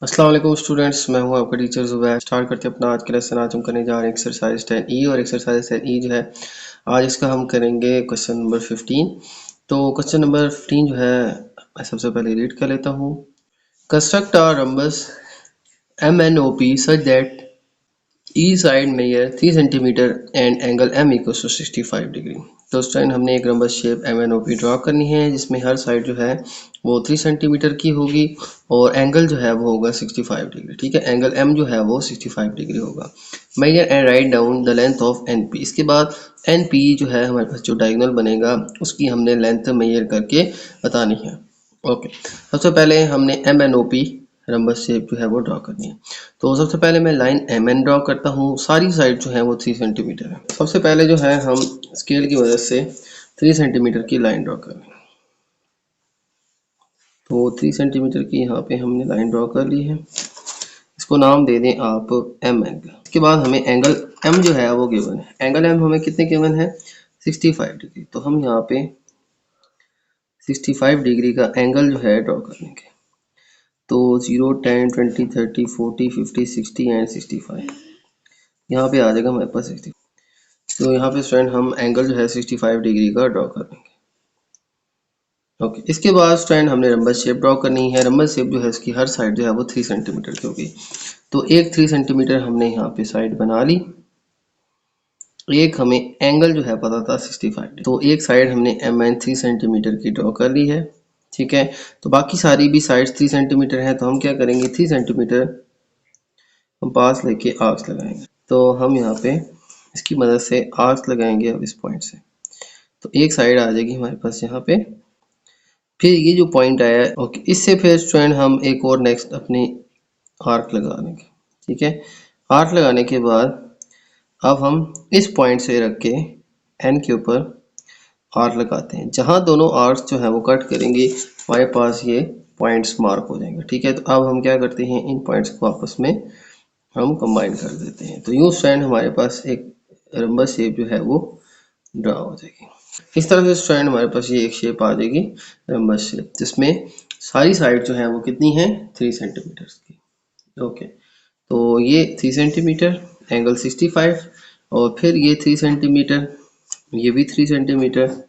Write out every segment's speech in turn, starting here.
अस्सलाम वालेकुम स्टूडेंट्स, मैं हूं आपका टीचर ज़ुबैर। स्टार्ट करते हैं अपना आज का लेसन। आज हम करने जा रहे हैं एक्सरसाइज 10E और एक्सरसाइज 10E जो है आज इसका हम करेंगे क्वेश्चन नंबर 15। तो क्वेश्चन नंबर 15 जो है मैं सबसे पहले रीड कर लेता हूँ। Construct a rhombus MNOP such that each side measure 3 centimetre and angle M equals to 65 degree. तो स्टूडेंट हमने एक रम्बस शेप MNOP ड्रॉ करनी है जिसमें हर साइड जो है वो 3 सेंटीमीटर की होगी और एंगल जो है वो होगा 65 डिग्री। ठीक है, एंगल M जो है वो 65 डिग्री होगा। Measure and write down the length of NP। इसके बाद NP जो है हमारे पास जो डायगोनल बनेगा उसकी हमने लेंथ मेजर करके बतानी है। ओके, सबसे पहले हमने MNOP रम्बस शेप जो है वो ड्रॉ करनी है। तो सबसे पहले मैं लाइन MN ड्रॉ करता हूँ। सारी साइड जो है वो 3 सेंटीमीटर है। सबसे पहले जो है हम स्केल की मदद से 3 सेंटीमीटर की लाइन ड्रॉ कर लें। तो 3 सेंटीमीटर की यहाँ पे हमने लाइन ड्रॉ कर ली है। इसको नाम दे दें आप MN। इसके बाद हमें एंगल M जो है वो गिवन है। एंगल M हमें कितने गिवन है? 65 डिग्री। तो हम यहाँ पे 65 डिग्री का एंगल जो है ड्रॉ कर लेंगे। तो 0, 10, 20, 30, 40, 50, 60 एंड 65 यहाँ पे आ जाएगा हमारे पास 60। तो यहाँ पे स्टूडेंट हम एंगल जो है 65 डिग्री का ड्रॉ कर लेंगे। ओके, इसके बाद स्टूडेंट हमने रम्बस शेप ड्रॉ करनी है। रम्बस शेप जो है इसकी हर साइड जो है वो 3 सेंटीमीटर की होगी। तो एक 3 सेंटीमीटर हमने यहाँ पे साइड बना ली। एक हमें एंगल जो है पता था 65। तो एक साइड हमने MN 3 सेंटीमीटर की ड्रॉ कर ली है। ठीक है, तो बाकी सारी भी साइड 3 सेंटीमीटर है। तो हम क्या करेंगे, 3 सेंटीमीटर हम पास लेके आर्क्स लगाएंगे। तो हम यहाँ पे इसकी मदद से आर्क्स लगाएंगे अब इस पॉइंट से। तो एक साइड आ जाएगी हमारे पास यहाँ पे। फिर ये जो पॉइंट आया है, ओके, इससे फिर स्टूडेंट हम एक और नेक्स्ट अपनी आर्क लगा लेंगे। ठीक है, आर्क लगाने के बाद अब हम इस पॉइंट से रख के एन के ऊपर आर्क लगाते हैं। जहां दोनों आर्क्स जो है वो कट करेंगे हमारे पास ये पॉइंट्स मार्क हो जाएंगे। ठीक है, तो अब हम क्या करते हैं, इन पॉइंट्स को आपस में हम कंबाइन कर देते हैं। तो यूं स्टूडेंट हमारे पास एक रम्बस शेप जो है वो ड्रा हो जाएगी। इस तरह से स्टूडेंट हमारे पास ये एक शेप आ जाएगी रम्बस शेप, जिसमें सारी साइड जो है वो कितनी है, 3 सेंटीमीटर की। ओके, तो ये 3 सेंटीमीटर, एंगल 65 और फिर ये 3 सेंटीमीटर, ये भी 3 सेंटीमीटर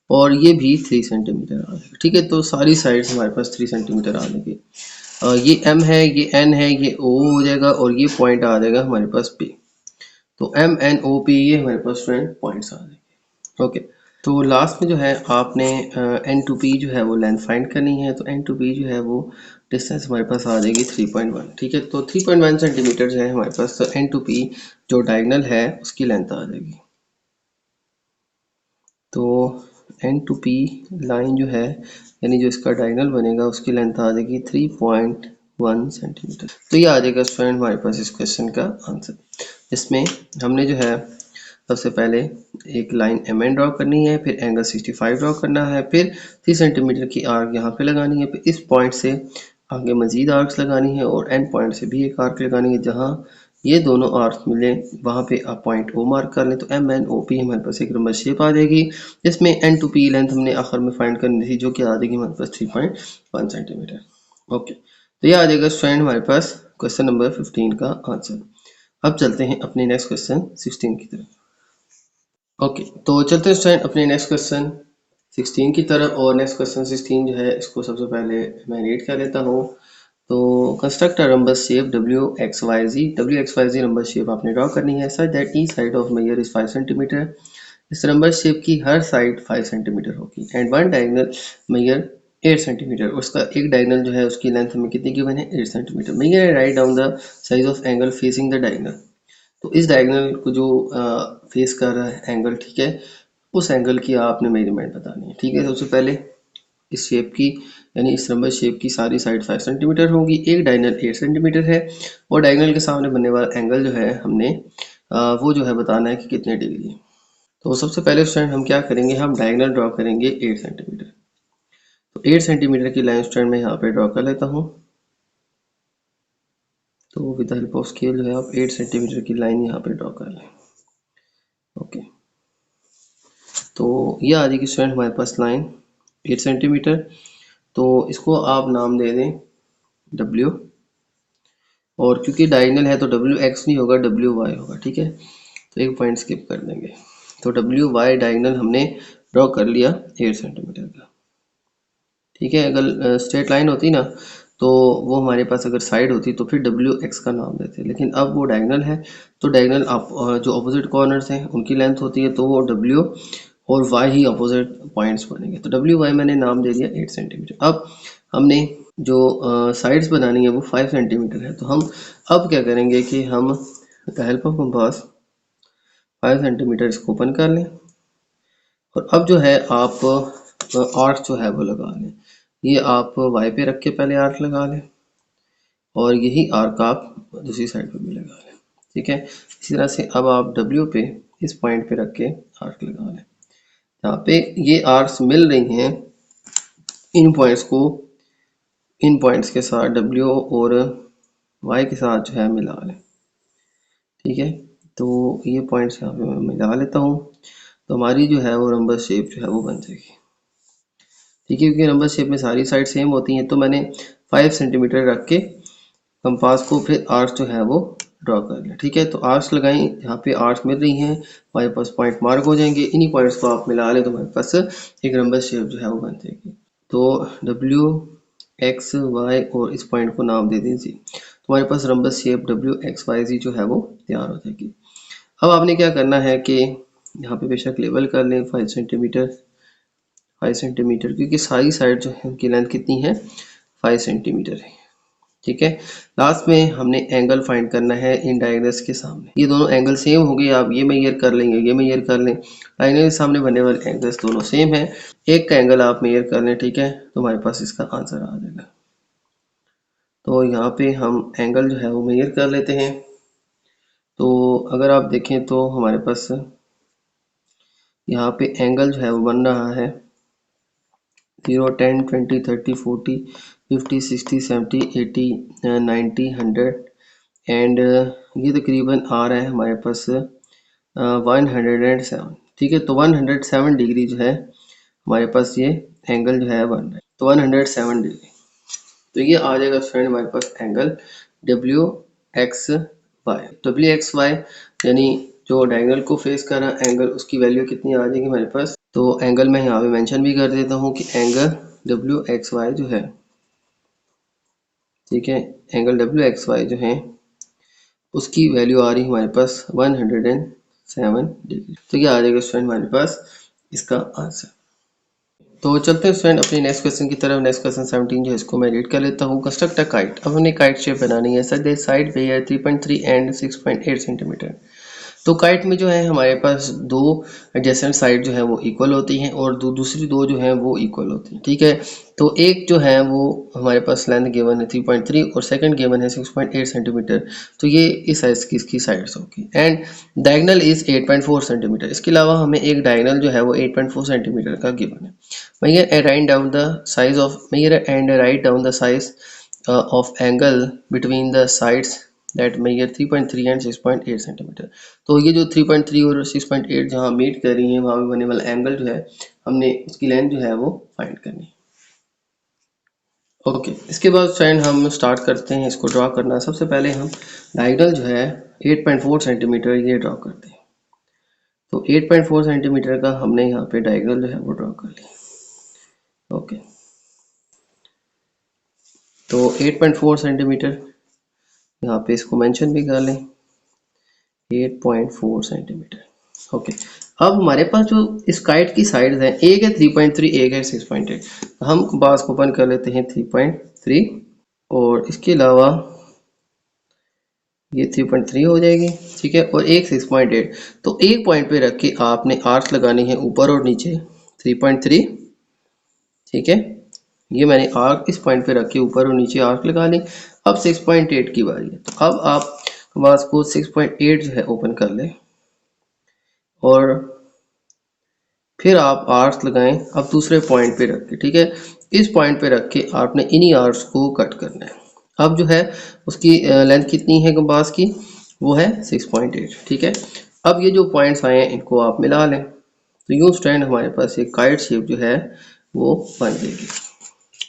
और ये भी 3 सेंटीमीटर आ जाएगा। ठीक है, तो सारी साइड्स हमारे पास 3 सेंटीमीटर आ जाएगी। ये M है, ये N है, ये O हो जाएगा और ये पॉइंट आ जाएगा हमारे पास P। तो MNOP ये हमारे पास फ्रेंड पॉइंट्स आ जाएंगे। ओके, तो लास्ट में जो है आपने N to P जो है वो लेंथ फाइंड करनी है। तो N to P जो है वो डिस्टेंस हमारे पास आ जाएगी 3.1। ठीक है, तो 3.1 सेंटीमीटर जो है हमारे पास। तो N to P जो डायगोनल है उसकी लेंथ आ जाएगी। तो N to P लाइन जो है यानी जो इसका डायगोनल बनेगा उसकी लेंथ आ जाएगी 3.1 सेंटीमीटर। तो ये आ जाएगा स्टूडेंट हमारे पास इस क्वेश्चन का आंसर। इसमें हमने जो है सबसे पहले एक लाइन MN ड्रॉ करनी है, फिर एंगल 65 ड्रॉ करना है, फिर 3 सेंटीमीटर की आर्क यहाँ पे लगानी है, फिर इस पॉइंट से आगे मजीद आर्क्स लगानी है और एंड पॉइंट से भी एक आर्क लगानी है। जहाँ ये दोनों आर्क्स मिले वहाँ पे आप पॉइंट O मार्क कर लें। तो MNOP हमारे पास एक रम्बस शेप आ जाएगी, जिसमें N to P लेंथ हमने आखिर में फाइंड करनी थी, जो कि आ जाएगी हमारे पास 3.1 सेंटीमीटर। ओके, तो ये आ जाएगा स्टूडेंट हमारे पास क्वेश्चन नंबर 15 का आंसर। अब चलते हैं अपने नेक्स्ट क्वेश्चन 16 की तरफ। ओके, तो चलते हैं स्टूडेंट अपने नेक्स्ट क्वेश्चन 16 की तरफ। और नेक्स्ट क्वेश्चन 16 जो है इसको सबसे पहले मैं रीड कर लेता हूँ। तो construct a rhombus shape WXYZ rhombus shape आपने ड्रॉ करनी है such that each side of measure is 5 centimetre. इस रम्बस शेप की हर साइड 5 सेंटीमीटर होगी and one diagonal measure 8 centimetre. उसका एक डायगोनल जो है उसकी लेंथ हमें कितनी गिवन है, 8 centimetre. Measure write down the size of angle facing the diagonal. तो इस डायगोनल को जो फेस कर रहा है एंगल, ठीक है, उस एंगल की आपने मेजरमेंट बतानी है। ठीक है, सबसे पहले इस शेप की यानी इस रम्बस शेप की सारी साइड 5 सेंटीमीटर होगी, एक डायगोनल 8 सेंटीमीटर है और डायगोनल के सामने बनने वाला एंगल जो है हमने वो जो है बताना है कि कितने डिग्री है। तो सबसे पहले स्टूडेंट हम क्या करेंगे, हम डायगोनल ड्रॉ करेंगे 8 सेंटीमीटर। तो 8 सेंटीमीटर की लाइन स्टूडेंट मैं यहाँ पे ड्रॉ कर लेता हूँ। तो with the help of scale जो है आप 8 सेंटीमीटर की लाइन यहाँ पे ड्रॉ कर लें। ओके, तो ये आ जाएगी स्टूडेंट हमारे पास लाइन 8 सेंटीमीटर। तो इसको आप नाम दे दें W और क्योंकि डायगोनल है तो डब्ल्यू एक्स नहीं होगा, डब्ल्यू वाई होगा, ठीक है। तो एक पॉइंट स्किप कर देंगे। तो डब्ल्यू वाई डायगोनल हमने ड्रॉ कर लिया 8 सेंटीमीटर का, ठीक है। अगर स्ट्रेट लाइन होती ना तो वो हमारे पास अगर साइड होती तो फिर डब्ल्यू एक्स का नाम देते, लेकिन अब वो डायगोनल है तो डायगोनल जो अपोजिट कॉर्नर्स हैं उनकी लेंथ होती है, तो वो डब्ल्यू और वाई ही अपोजिट पॉइंट्स बनेंगे। तो डब्ल्यू वाई मैंने नाम दे दिया 8 सेंटीमीटर। अब हमने जो साइड्स बनानी है वो 5 सेंटीमीटर है, तो हम अब क्या करेंगे कि हम हेल्प ऑफ कंपास 5 सेंटीमीटर इसको ओपन कर लें और अब जो है आप आर्क जो है वो लगा लें। ये आप वाई पे रख के पहले आर्क लगा लें और यही आर्क आप दूसरी साइड पे भी लगा लें, ठीक है। इसी तरह से अब आप डब्ल्यू पे इस पॉइंट पे रख के आर्क लगा लें। यहाँ पे ये आर्क्स मिल रही हैं इन पॉइंट्स को, इन पॉइंट्स के साथ डब्ल्यू और वाई के साथ जो है मिला लें, ठीक है। तो ये पॉइंट्स यहाँ पे मैं मिला लेता हूँ, तो हमारी जो है वो रंबस शेप जो है वो बन जाएगी, ठीक है। क्योंकि रंबस शेप में सारी साइड सेम होती हैं, तो मैंने 5 सेंटीमीटर रख के कंपास को फिर आर्क्स जो है वो ड्रॉ कर लिया, ठीक है। तो आर्क्स लगाएं, यहाँ पे आर्क्स मिल रही हैं, हमारे पास पॉइंट मार्क हो जाएंगे, इन्हीं पॉइंट्स को आप मिला लें तो हमारे पास एक रंबस शेप जो है वो बन जाएगी। तो डब्ल्यू एक्स वाई और इस पॉइंट को नाम दे दीजिए, तो हमारे पास rhombus shape W X Y जी जो है वो तैयार हो जाएगी। अब आपने क्या करना है कि यहाँ पे बेशक लेवल कर लें 5 सेंटीमीटर, 5 सेंटीमीटर, क्योंकि सारी साइड जो है उनकी लेंथ कितनी है 5 सेंटीमीटर है, ठीक है। लास्ट में हमने एंगल फाइंड करना है इन डायगोनल्स के सामने। ये दोनों एंगल सेम हो गए, आप ये मेजर कर लेंगे, ये मेजर कर लें, डायगोनल के सामने बनने वाले एंगल्स दोनों सेम है, एक का एंगल आप मेजर कर लें, ठीक है। तो हमारे पास इसका आंसर आ जाएगा। तो यहाँ पे हम एंगल जो है वो मेजर कर लेते हैं। तो अगर आप देखें तो हमारे पास यहाँ पे एंगल जो है वो बन रहा है 0, 10, 20, 30, 40, 50, 60, 70, 80, 90, 100 एंड ये तकरीबन आ रहा है हमारे पास 107, ठीक है। तो 107 डिग्री जो है हमारे पास ये एंगल जो है बन रहा है, तो 107 डिग्री। तो ये आ जाएगा फ्रेंड हमारे पास angle W X Y. W X Y यानी जो डायगोनल को फेस कर रहा एंगल, उसकी वैल्यू कितनी आ जाएगी हमारे पास। तो एंगल मैं यहाँ पे मेंशन भी कर देता हूँ कि एंगल डब्ल्यू एक्स वाई जो है, ठीक है, एंगल डब्ल्यू एक्स वाई जो है उसकी वैल्यू आ रही है हमारे पास 107 डिग्री। तो ये आ जाएगा स्टूडेंट हमारे पास इसका आंसर। तो चलते हैं स्टूडेंट अपने नेक्स्ट क्वेश्चन की तरफ। नेक्स्ट क्वेश्चन 17 जो है इसको मैं रीड कर लेता हूँ। Construct a kite. अब हमने काइट शेप बनानी है। सच दैट साइड पे है 3.3 एंड 6.8 सेंटीमीटर। तो काइट में जो है हमारे पास दो एडजेसेंट साइड जो है वो इक्वल होती हैं और दूसरी दो जो है वो इक्वल होती हैं, ठीक है। तो एक जो है वो हमारे पास लेंथ गिवन है 3.3 और सेकंड गिवन है 6.8 सेंटीमीटर। तो ये इस साइज की इसकी साइड्स होगी एंड डायगोनल इज 8.4 सेंटीमीटर। इसके अलावा हमें एक डायगोनल जो है वो 8.4 सेंटीमीटर का गिवन है। Measure and write down the size of measure and write down the size of angle between the sides that measure 3.3 and 6.8 centimetre. तो ये जो 3.3 और 6.8 जहाँ मीट कर रही है वहाँ पे बने वाला एंगल जो है हमने उसकी लेंथ जो है वो फाइंड करनी है। ओके, इसके बाद फ्रेंड हम स्टार्ट करते हैं इसको ड्रॉ करना। सबसे पहले हम डायगोनल जो है 8.4 सेंटीमीटर ये ड्रॉ करते हैं। तो 8.4 सेंटीमीटर का हमने यहाँ पे डायगोनल जो है वो ड्रॉ कर लिया। ओके, तो 8.4 सेंटीमीटर यहाँ पे इसको मेंशन भी कर लें 8.4 सेंटीमीटर। ओके, अब हमारे पास जो इस काइट की साइड्स हैं, एक है 3.3, एक है 6.8। हम कंपास को ओपन कर लेते हैं 3.3 और इसके अलावा ये 3.3 हो जाएगी, ठीक है, और एक 6.8। तो एक पॉइंट पे रख के आपने आर्क्स लगानी है ऊपर और नीचे 3.3, ठीक है। ये मैंने आर्क इस पॉइंट पे रख के ऊपर और नीचे आर्क लगा ली। अब 6.8 की बारी है, तो अब आप कंपास को 6.8 जो है ओपन कर लें और फिर आप आर्क्स लगाएं अब दूसरे पॉइंट पे रख के, ठीक है। इस पॉइंट पे रख के आपने इन्हीं आर्क्स को कट करना है। अब जो है उसकी लेंथ कितनी है कंपास की, वो है 6.8, ठीक है। अब ये जो पॉइंट्स आए हैं इनको आप मिला लें, तो यूँ स्टैंड हमारे पास एक काइट शेप जो है वो बन जाएगी।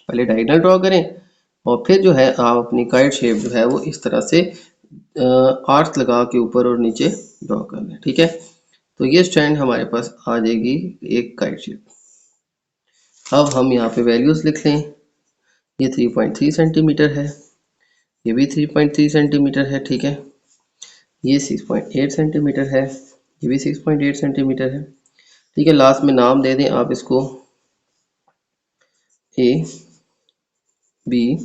पहले डायगोनल ड्रॉ करें, और फिर जो है आप अपनी काइट शेप जो है वो इस तरह से आर्क लगा के ऊपर और नीचे ड्रॉ कर लें। ठीक है, तो ये स्ट्रैंड हमारे पास आ जाएगी एक काइट शेप। अब हम यहाँ पे वैल्यूज लिख लें। ये 3.3 सेंटीमीटर है, ये भी 3.3 सेंटीमीटर है। ठीक है, ये 6.8 सेंटीमीटर है, ये भी 6.8 सेंटीमीटर है। ठीक है, लास्ट में नाम दे दें आप इसको A B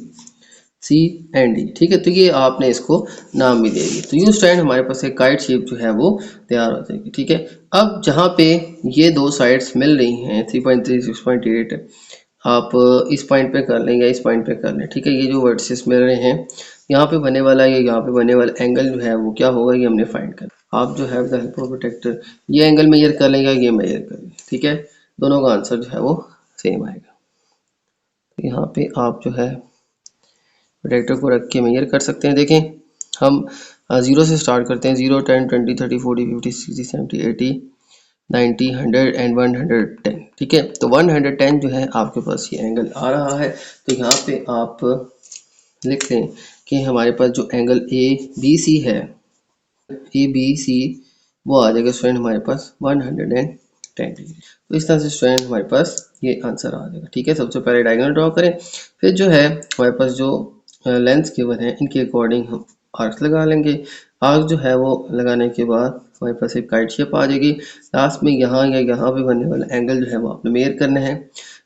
C and D. ठीक है, तो ये आपने इसको नाम भी देगी। तो यू स्टैंड हमारे पास एक काइट शेप जो है वो तैयार हो जाएगी। ठीक है, अब जहाँ पे ये दो साइड्स मिल रही हैं 3.3 6.8, आप इस पॉइंट पे कर लें या इस पॉइंट पे कर लें। ठीक है, ये जो वर्टिसेस मिल रहे हैं यहाँ पे बने वाला या यहाँ पे बने वाला एंगल जो है वो क्या होगा, ये हमने फाइंड करना। आप जो है with the help of protractor ये एंगल मेजर कर लें या ये मेजर कर लें। ठीक है, दोनों का आंसर जो है वो सेम आएगा। तो यहाँ पे आप जो है प्रोटेक्टर को रख के मेजर कर सकते हैं। देखें, हम 0 से स्टार्ट करते हैं। 0 10 20 30 40 50 60 70 80 90 100 एंड 110। ठीक है, तो 110 जो है आपके पास ये एंगल आ रहा है। तो यहाँ पे आप लिख लें कि हमारे पास जो एंगल ए बी सी है, ए बी सी, वो आ जाएगा स्टूडेंट हमारे पास 110 डिग्री। तो इस तरह से स्टूडेंट हमारे पास ये आंसर आ जाएगा। ठीक है, सबसे पहले डायगोनल ड्रॉ करें, फिर जो है हमारे पास जो लेंथ गिवन है इनके अकॉर्डिंग हम आर्क लगा लेंगे। आर्क जो है वो लगाने के बाद हमारे पास एक काइट शेप आ जाएगी। लास्ट में यहाँ या यहाँ पे बनने वाला एंगल जो है वो आपने मेजर करना है,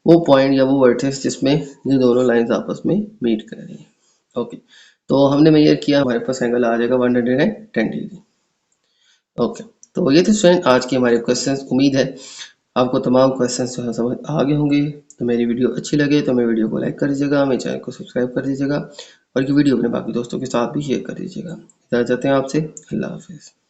वो पॉइंट या वो वर्टेक्स जिसमें ये दोनों लाइंस आपस में मीट कर रही हैं। ओके, तो हमने मेजर किया, हमारे पास एंगल आ जाएगा 110 डिग्री। ओके, तो ये थे स्टूडेंट आज के हमारे क्वेश्चंस। उम्मीद है आपको तमाम क्वेश्चंस जो है समझ आ गए होंगे। तो मेरी वीडियो अच्छी लगे तो मेरे वीडियो को लाइक कर दीजिएगा, मेरे चैनल को सब्सक्राइब कर दीजिएगा और ये वीडियो अपने बाकी दोस्तों के साथ भी शेयर कर दीजिएगा। इजाज़त चाहते हैं आपसे, अल्लाह हाफिज़।